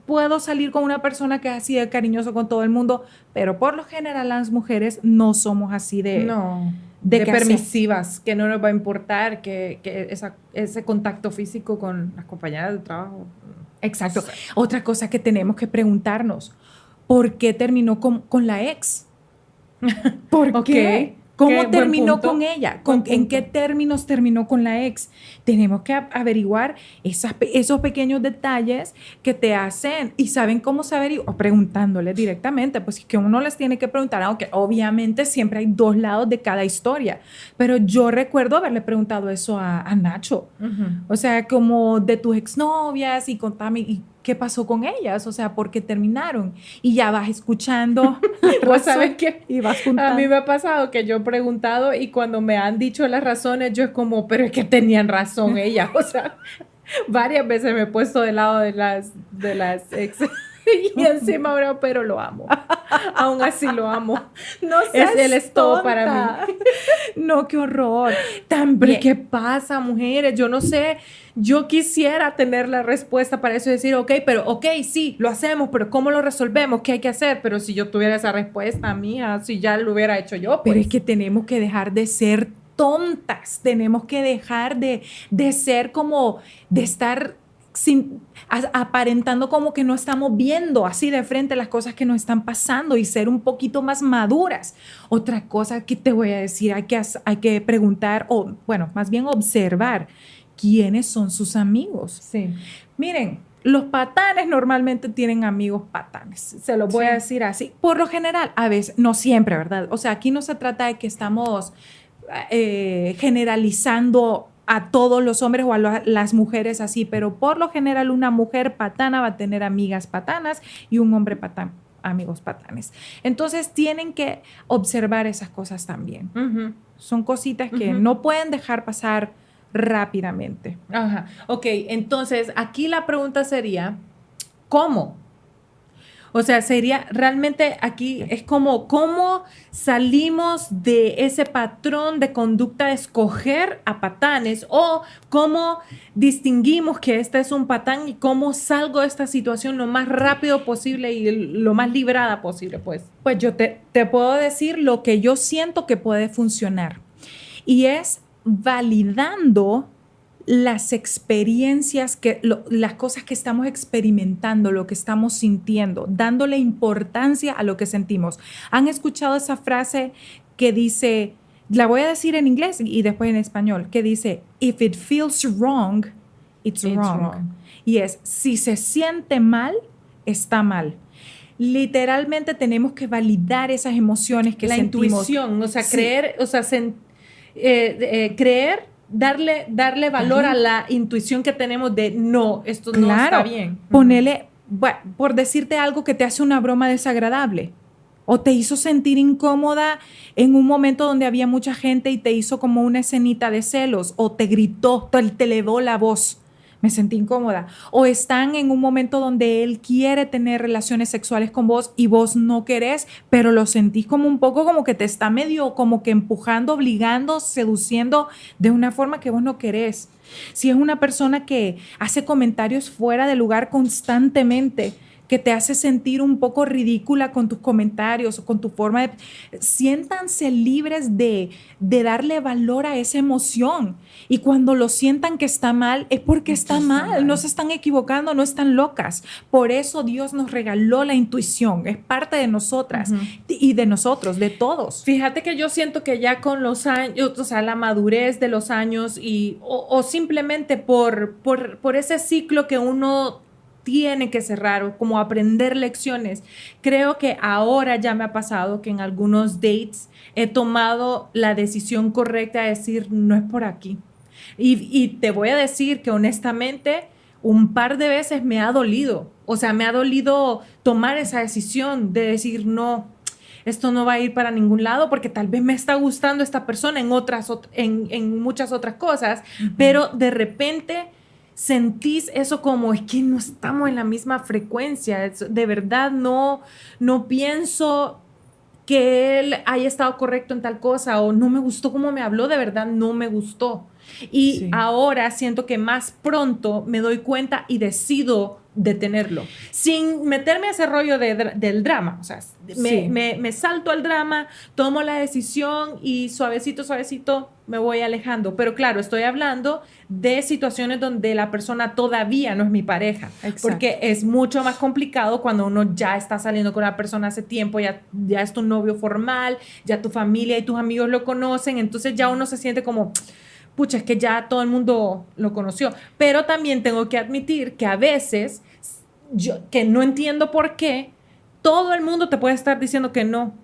Speaker 3: Puedo salir con una persona que es así de cariñoso con todo el mundo, pero por lo general las mujeres no somos así de
Speaker 2: permisivas, que no nos va a importar que ese contacto físico con las compañeras de trabajo.
Speaker 3: Exacto. Otra cosa que tenemos que preguntarnos, ¿por qué terminó con la ex? ¿Por qué? ¿Cómo terminó con ella? ¿En qué términos terminó con la ex? Tenemos que averiguar esos pequeños detalles que te hacen y saben cómo saber, o preguntándole directamente, pues que uno les tiene que preguntar, aunque obviamente siempre hay dos lados de cada historia, pero yo recuerdo haberle preguntado eso a Nacho, o sea, como de tus exnovias y contame, ¿y qué pasó con ellas? O sea, ¿por qué terminaron? Y ya vas escuchando.
Speaker 2: ¿Vos sabes qué?
Speaker 3: Y vas juntando.
Speaker 2: A mí me ha pasado que yo he preguntado y cuando me han dicho las razones, yo es como, pero es que tenían razón ellas. O sea, varias veces me he puesto del lado de las ex. Y encima ahora, pero lo amo. Aún así lo amo.
Speaker 3: No seas
Speaker 2: él es todo para mí.
Speaker 3: No, qué horror.
Speaker 2: También, ¿qué pasa, mujeres? Yo no sé. Yo quisiera tener la respuesta para eso y decir, ok, sí, lo hacemos, pero ¿cómo lo resolvemos? ¿Qué hay que hacer? Pero si yo tuviera esa respuesta, mía, si ya lo hubiera hecho yo, pues.
Speaker 3: Pero es que tenemos que dejar de ser tontas. Tenemos que dejar de ser como, de estar aparentando como que no estamos viendo así de frente las cosas que nos están pasando y ser un poquito más maduras. Otra cosa que te voy a decir, hay que preguntar, o bueno, más bien observar quiénes son sus amigos.
Speaker 2: Sí.
Speaker 3: Miren, los patanes normalmente tienen amigos patanes, se los voy a decir así. Por lo general, a veces, no siempre, ¿verdad? O sea, aquí no se trata de que estamos generalizando a todos los hombres o a las mujeres así, pero por lo general una mujer patana va a tener amigas patanas y un hombre patán, amigos patanes. Entonces tienen que observar esas cosas también. Son cositas que no pueden dejar pasar rápidamente.
Speaker 2: Ajá. Ok, entonces aquí la pregunta sería, ¿cómo? O sea, sería realmente aquí es como cómo salimos de ese patrón de conducta de escoger a patanes o cómo distinguimos que este es un patán y cómo salgo de esta situación lo más rápido posible y lo más librada posible, pues.
Speaker 3: Pues yo te puedo decir lo que yo siento que puede funcionar y es validando las experiencias, las cosas que estamos experimentando, lo que estamos sintiendo, dándole importancia a lo que sentimos. ¿Han escuchado esa frase que dice, la voy a decir en inglés y después en español, que dice, if it feels wrong, it's wrong. Y es, si se siente mal, está mal. Literalmente tenemos que validar esas emociones que sentimos.
Speaker 2: La intuición, o sea, creer, o sea, creer, darle valor a la intuición que tenemos de no, esto no está bien.
Speaker 3: Ponele, por decirte algo que te hace una broma desagradable o te hizo sentir incómoda en un momento donde había mucha gente y te hizo como una escenita de celos o te gritó, te elevó la voz, me sentí incómoda. O están en un momento donde él quiere tener relaciones sexuales con vos y vos no querés, pero lo sentís como un poco como que te está medio como que empujando, obligando, seduciendo de una forma que vos no querés. Si es una persona que hace comentarios fuera de lugar constantemente, que te hace sentir un poco ridícula con tus comentarios o con tu forma de... Siéntanse libres de darle valor a esa emoción. Y cuando lo sientan que está mal, es porque está mal. No se están equivocando, no están locas. Por eso Dios nos regaló la intuición. Es parte de nosotras y de nosotros, de todos.
Speaker 2: Fíjate que yo siento que ya con los años, o sea, la madurez de los años o simplemente por ese ciclo que uno tiene que cerrar o como aprender lecciones. Creo que ahora ya me ha pasado que en algunos dates he tomado la decisión correcta de decir, no es por aquí. Y te voy a decir que honestamente un par de veces me ha dolido. O sea, me ha dolido tomar esa decisión de decir, no, esto no va a ir para ningún lado porque tal vez me está gustando esta persona en muchas otras cosas, pero de repente sentís eso como es que no estamos en la misma frecuencia. De verdad no pienso que él haya estado correcto en tal cosa o no me gustó cómo me habló, de verdad no me gustó. Y ahora siento que más pronto me doy cuenta y decido detenerlo, sin meterme a ese rollo del drama. O sea, me salto al drama, tomo la decisión y suavecito me voy alejando. Pero claro, estoy hablando de situaciones donde la persona todavía no es mi pareja. Exacto. Porque es mucho más complicado cuando uno ya está saliendo con la persona hace tiempo, ya es tu novio formal, ya tu familia y tus amigos lo conocen, entonces ya uno se siente como... pucha, es que ya todo el mundo lo conoció. Pero también tengo que admitir que a veces, que no entiendo por qué, todo el mundo te puede estar diciendo que no.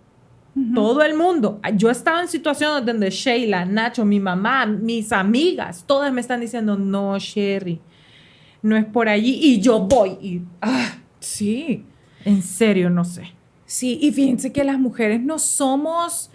Speaker 2: Todo el mundo. Yo he estado en situaciones donde Sheila, Nacho, mi mamá, mis amigas, todas me están diciendo, no, Sherry, no es por allí. Y yo voy y, sí, en serio, no sé.
Speaker 3: Sí, y fíjense que las mujeres no somos,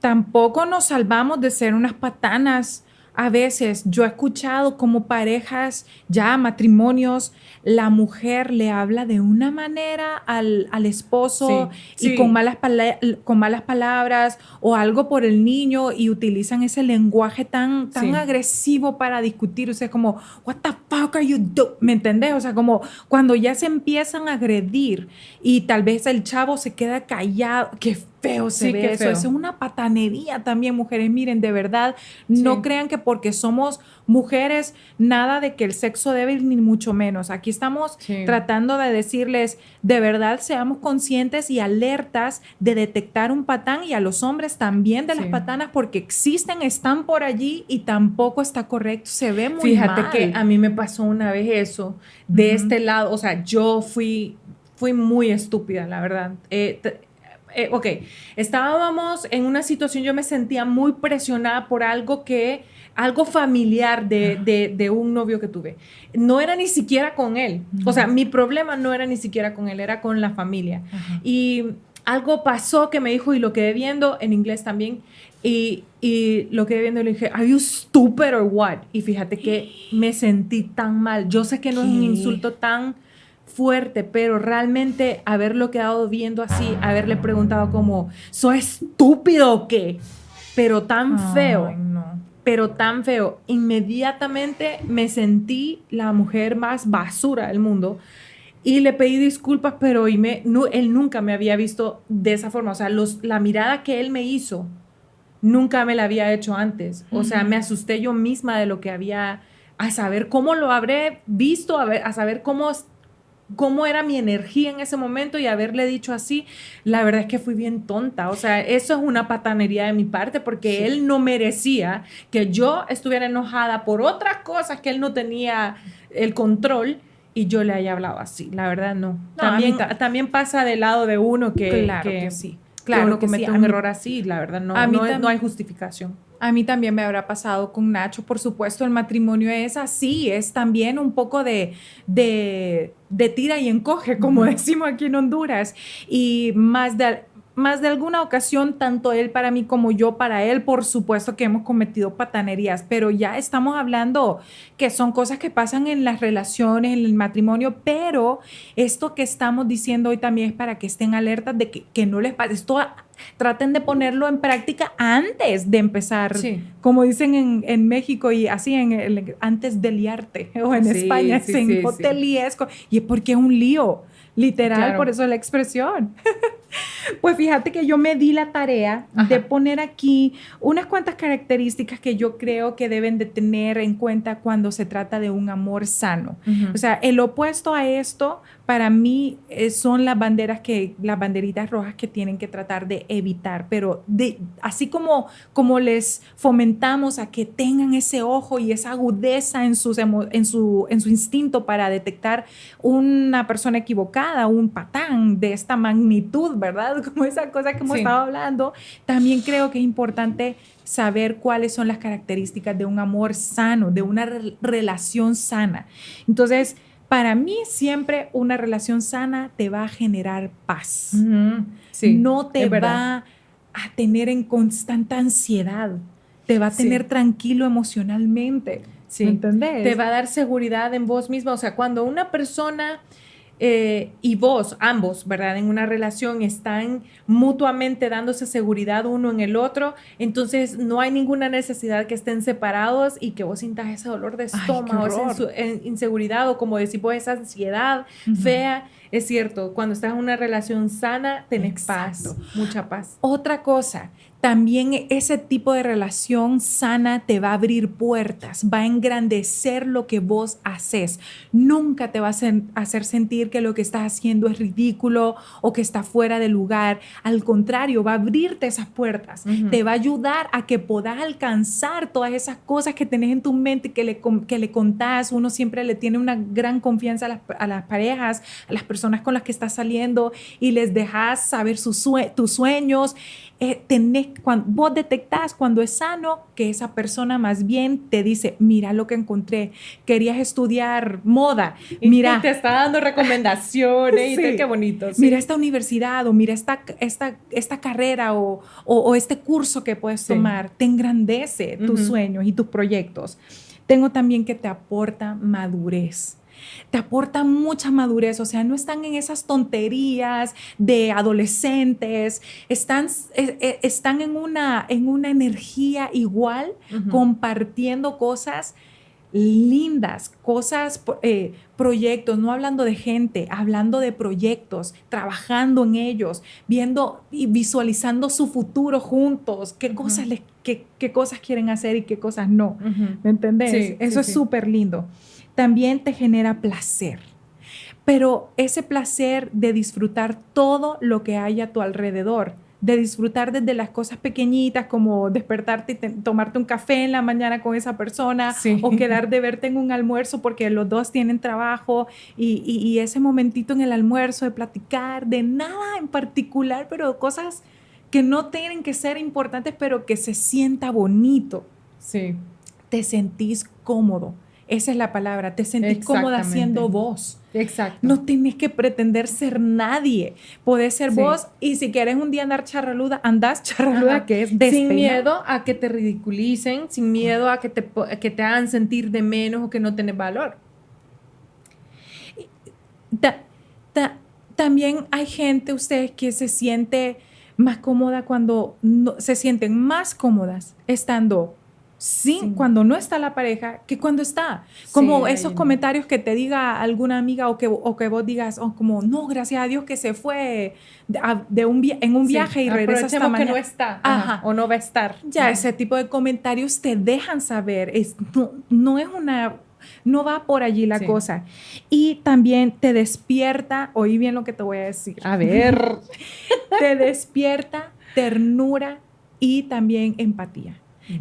Speaker 3: tampoco nos salvamos de ser unas patanas. A veces yo he escuchado como parejas, ya matrimonios, la mujer le habla de una manera al esposo y con malas palabras o algo por el niño y utilizan ese lenguaje tan agresivo para discutir. O sea, como, what the fuck are you doing? ¿Me entendés? O sea, como cuando ya se empiezan a agredir y tal vez el chavo se queda callado. Qué feo se ve eso. Feo. Eso es una patanería también, mujeres. Miren, de verdad, no crean que porque somos mujeres, nada de que el sexo débil, ni mucho menos. Aquí estamos tratando de decirles, de verdad, seamos conscientes y alertas de detectar un patán, y a los hombres también de las patanas, porque existen, están por allí y tampoco está correcto. Se ve muy mal.
Speaker 2: Fíjate que a mí me pasó una vez eso, de este lado. O sea, yo fui muy estúpida, la verdad. Ok, estábamos en una situación, yo me sentía muy presionada por algo familiar de un novio que tuve. No era ni siquiera con él. O sea, mi problema no era ni siquiera con él, era con la familia. Y algo pasó que me dijo, y lo quedé viendo en inglés también, y lo quedé viendo y le dije, ¿are you stupid or what? Y fíjate que me sentí tan mal. Yo sé que no es un insulto tan fuerte, pero realmente haberlo quedado viendo así, haberle preguntado como, ¿soy estúpido o qué? Pero tan feo, pero tan feo. Inmediatamente me sentí la mujer más basura del mundo y le pedí disculpas, pero él nunca me había visto de esa forma. O sea, la mirada que él me hizo, nunca me la había hecho antes. O sea, me asusté yo misma de lo que había, a saber cómo lo habré visto, a saber cómo era mi energía en ese momento, y haberle dicho así, la verdad es que fui bien tonta. O sea, eso es una patanería de mi parte, porque él no merecía que yo estuviera enojada por otras cosas que él no tenía el control y yo le haya hablado así. La verdad, no. También pasa del lado de uno que sí. Claro, que uno comete un error así, la verdad, no hay justificación.
Speaker 3: A mí también me habrá pasado con Nacho. Por supuesto, el matrimonio es así, es también un poco de tira y encoge, como decimos aquí en Honduras. Y más más de alguna ocasión, tanto él para mí como yo para él, por supuesto que hemos cometido patanerías, pero ya estamos hablando que son cosas que pasan en las relaciones, en el matrimonio, pero esto que estamos diciendo hoy también es para que estén alertas de que no les pase. Esto traten de ponerlo en práctica antes de empezar, como dicen en México y así antes de liarte, o en España, no te líes, y es porque es un lío, literal, claro. Por eso la expresión. Pues fíjate que yo me di la tarea de poner aquí unas cuantas características que yo creo que deben de tener en cuenta cuando se trata de un amor sano. O sea, el opuesto a esto, para mí, son las banderitas rojas que tienen que tratar de evitar, pero así como les fomentamos a que tengan ese ojo y esa agudeza en su instinto para detectar una persona equivocada, un patán de esta magnitud, ¿verdad? Como esa cosa que hemos estado hablando, también creo que es importante saber cuáles son las características de un amor sano, de una relación sana. Entonces, para mí siempre una relación sana te va a generar paz. No te va a tener en constante ansiedad, te va a tener tranquilo emocionalmente. ¿Me entendés?
Speaker 2: Te va a dar seguridad en vos misma. O sea, cuando una persona y vos, ambos, ¿verdad? En una relación están mutuamente dándose seguridad uno en el otro, entonces no hay ninguna necesidad que estén separados y que vos sintas ese dolor de estómago, esa inseguridad o como decís vos, esa ansiedad fea. Es cierto, cuando estás en una relación sana, tenés paz, mucha paz.
Speaker 3: Otra cosa, también ese tipo de relación sana te va a abrir puertas, va a engrandecer lo que vos haces. Nunca te va a hacer sentir que lo que estás haciendo es ridículo o que está fuera de lugar. Al contrario, va a abrirte esas puertas. Te va a ayudar a que puedas alcanzar todas esas cosas que tenés en tu mente, que le contás. Uno siempre le tiene una gran confianza a las parejas, a las personas con las que estás saliendo y les dejas saber tus sueños. Vos detectás cuando es sano que esa persona más bien te dice, mira lo que encontré, querías estudiar moda, mira,
Speaker 2: y te está dando recomendaciones y qué bonito.
Speaker 3: Mira esta universidad o mira esta carrera o este curso que puedes tomar, te engrandece tus sueños y tus proyectos. Tengo también que te aporta madurez. Te aporta mucha madurez, o sea, no están en esas tonterías de adolescentes, están en una energía igual, compartiendo cosas lindas, proyectos, no hablando de gente, hablando de proyectos, trabajando en ellos, viendo y visualizando su futuro juntos, qué cosas quieren hacer y qué cosas no, ¿me entendés? Eso es súper lindo. También te genera placer, pero ese placer de disfrutar todo lo que hay a tu alrededor, de disfrutar desde las cosas pequeñitas como despertarte y tomarte un café en la mañana con esa persona o quedar de verte en un almuerzo porque los dos tienen trabajo y ese momentito en el almuerzo de platicar de nada en particular, pero cosas que no tienen que ser importantes, pero que se sienta bonito. Te sentís cómodo. Esa es la palabra, te sentís cómoda siendo vos.
Speaker 2: Exacto.
Speaker 3: No tenés que pretender ser nadie. Podés ser vos y si querés un día andar charraluda, andás charraluda, que es despeinar.
Speaker 2: Sin miedo a que te ridiculicen, sin miedo a que te hagan sentir de menos o que no tenés valor.
Speaker 3: También hay gente, ustedes, que se siente más cómoda cuando se sienten más cómodas estando cuando no está la pareja que cuando está. Como esos comentarios que te diga alguna amiga o que vos digas, como, no, gracias a Dios que se fue en un viaje y regresa hasta mañana.
Speaker 2: Que no está o no va a estar.
Speaker 3: Ya, ese tipo de comentarios te dejan saber. No va por allí la cosa. Y también te despierta, oí bien lo que te voy a decir.
Speaker 2: A ver.
Speaker 3: Te despierta ternura y también empatía.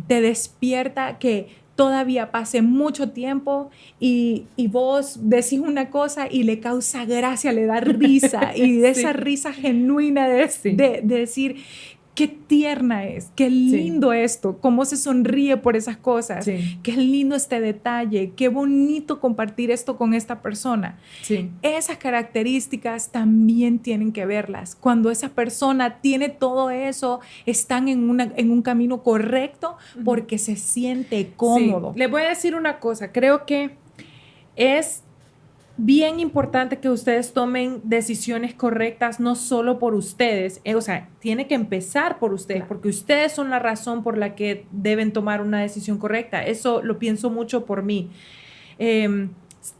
Speaker 3: Te despierta que todavía pase mucho tiempo y vos decís una cosa y le causa gracia, le da risa y de esa risa genuina de decir, qué tierna es, qué lindo esto, cómo se sonríe por esas cosas, qué lindo este detalle, qué bonito compartir esto con esta persona. Esas características también tienen que verlas. Cuando esa persona tiene todo eso, están en un camino correcto porque se siente cómodo.
Speaker 2: Les voy a decir una cosa, creo que es bien importante que ustedes tomen decisiones correctas, no solo por ustedes, o sea, tiene que empezar por ustedes, porque ustedes son la razón por la que deben tomar una decisión correcta. Eso lo pienso mucho por mí.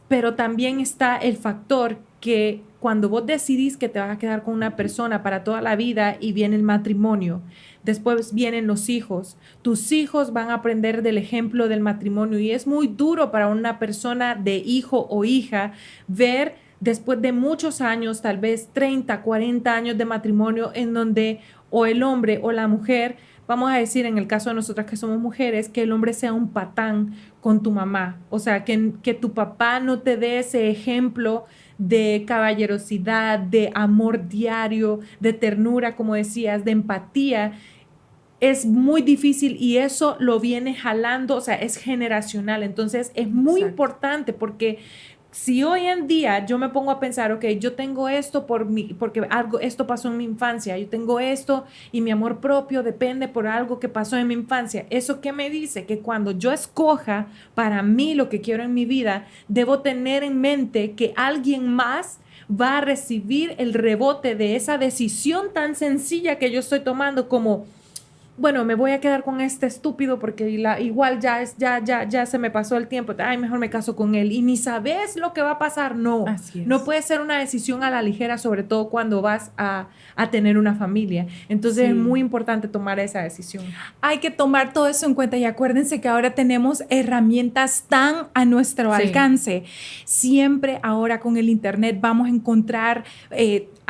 Speaker 2: Pero también está el factor que cuando vos decidís que te vas a quedar con una persona para toda la vida y viene el matrimonio, después vienen los hijos, tus hijos van a aprender del ejemplo del matrimonio y es muy duro para una persona de hijo o hija ver después de muchos años, tal vez 30, 40 años de matrimonio en donde o el hombre o la mujer, vamos a decir en el caso de nosotras que somos mujeres, que el hombre sea un patán con tu mamá, o sea, que tu papá no te dé ese ejemplo de caballerosidad, de amor diario, de ternura, como decías, de empatía. Es muy difícil y eso lo viene jalando, o sea, es generacional. Entonces, es muy importante porque si hoy en día yo me pongo a pensar, ok, yo tengo esto porque esto pasó en mi infancia, yo tengo esto y mi amor propio depende por algo que pasó en mi infancia. ¿Eso qué me dice? Que cuando yo escoja para mí lo que quiero en mi vida, debo tener en mente que alguien más va a recibir el rebote de esa decisión tan sencilla que yo estoy tomando como, bueno, me voy a quedar con este estúpido porque igual ya se me pasó el tiempo. Ay, mejor me caso con él. Y ni sabes lo que va a pasar. No, no puede ser una decisión a la ligera, sobre todo cuando vas a tener una familia. Entonces es muy importante tomar esa decisión.
Speaker 3: Hay que tomar todo eso en cuenta y acuérdense que ahora tenemos herramientas tan a nuestro alcance. Siempre ahora con el internet vamos a encontrar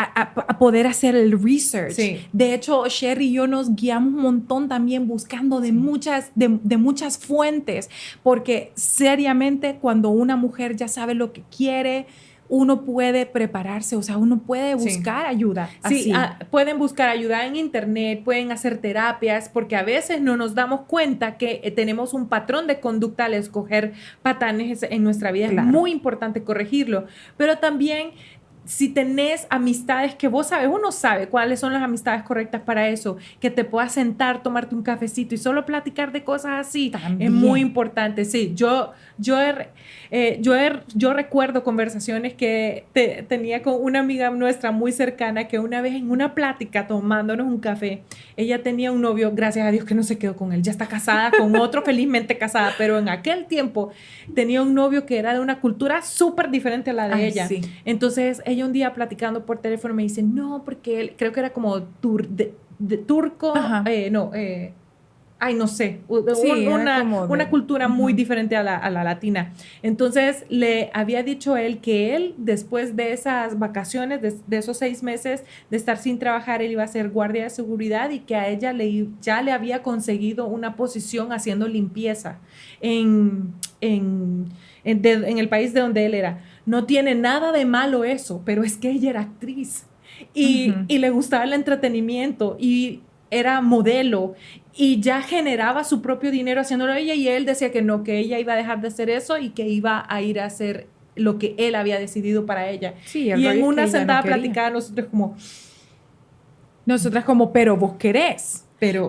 Speaker 3: a poder hacer el research. De hecho, Sherry y yo nos guiamos un montón también buscando de muchas fuentes, porque seriamente cuando una mujer ya sabe lo que quiere, uno puede prepararse, o sea, uno puede buscar ayuda.
Speaker 2: Pueden buscar ayuda en internet, pueden hacer terapias, porque a veces no nos damos cuenta que tenemos un patrón de conducta al escoger patanes en nuestra vida. Es muy importante corregirlo, pero también si tenés amistades que vos sabes, uno sabe cuáles son las amistades correctas para eso, que te puedas sentar, tomarte un cafecito y solo platicar de cosas así, también es muy importante. Sí, yo recuerdo conversaciones que tenía con una amiga nuestra muy cercana que una vez en una plática tomándonos un café, ella tenía un novio, gracias a Dios que no se quedó con él, ya está casada con otro, felizmente casada, pero en aquel tiempo tenía un novio que era de una cultura súper diferente a la de ella. Entonces ella un día platicando por teléfono me dice, no, porque él creo que era como turco, no sé, una cultura muy diferente a la latina. Entonces le había dicho él que él, después de esas vacaciones, de esos 6 meses de estar sin trabajar, él iba a ser guardia de seguridad y que a ella ya le había conseguido una posición haciendo limpieza en el país de donde él era. No tiene nada de malo eso, pero es que ella era actriz y le gustaba el entretenimiento y era modelo y ya generaba su propio dinero haciéndolo ella, y él decía que no, que ella iba a dejar de hacer eso y que iba a ir a hacer lo que él había decidido para ella. Y en una sentada platicada
Speaker 3: nosotras como, pero vos querés.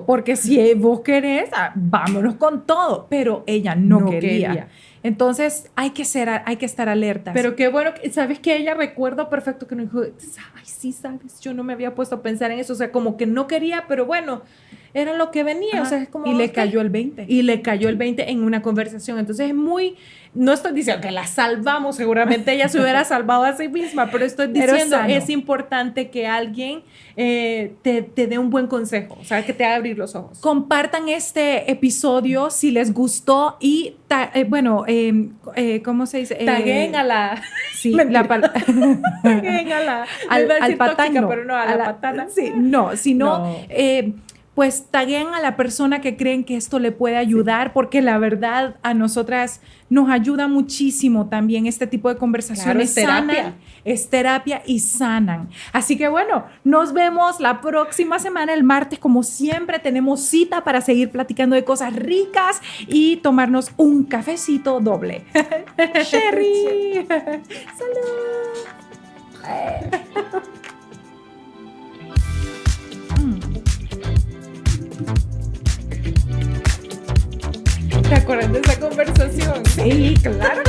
Speaker 3: Porque si vos querés, vámonos con todo. Pero ella no quería. Entonces hay que estar alertas.
Speaker 2: Pero qué bueno, ¿sabes qué? Ella recuerdo perfecto que nos dijo, ay, sí, sabes, yo no me había puesto a pensar en eso. O sea, como que no quería, pero bueno, era lo que venía. O sea, es como,
Speaker 3: y le cayó el 20.
Speaker 2: Y le cayó el 20 en una conversación. Entonces es muy, no estoy diciendo que la salvamos, seguramente ella se hubiera salvado a sí misma, pero estoy diciendo, es importante que alguien te dé un buen consejo, o sea, que te haga abrir los ojos.
Speaker 3: Compartan este episodio si les gustó y, ¿cómo se dice?
Speaker 2: Taguen a la...
Speaker 3: Sí,
Speaker 2: taguen a la...
Speaker 3: al patán,
Speaker 2: pero no, a la patana.
Speaker 3: Sí, no, sino... pues tagueen a la persona que creen que esto le puede ayudar, porque la verdad a nosotras nos ayuda muchísimo también este tipo de conversaciones.
Speaker 2: Claro, es terapia.
Speaker 3: Sanan, es terapia y sanan. Así que bueno, nos vemos la próxima semana, el martes, como siempre, tenemos cita para seguir platicando de cosas ricas y tomarnos un cafecito doble. Sherry. Salud. ¿Te acuerdas de esa conversación?
Speaker 2: Sí, claro.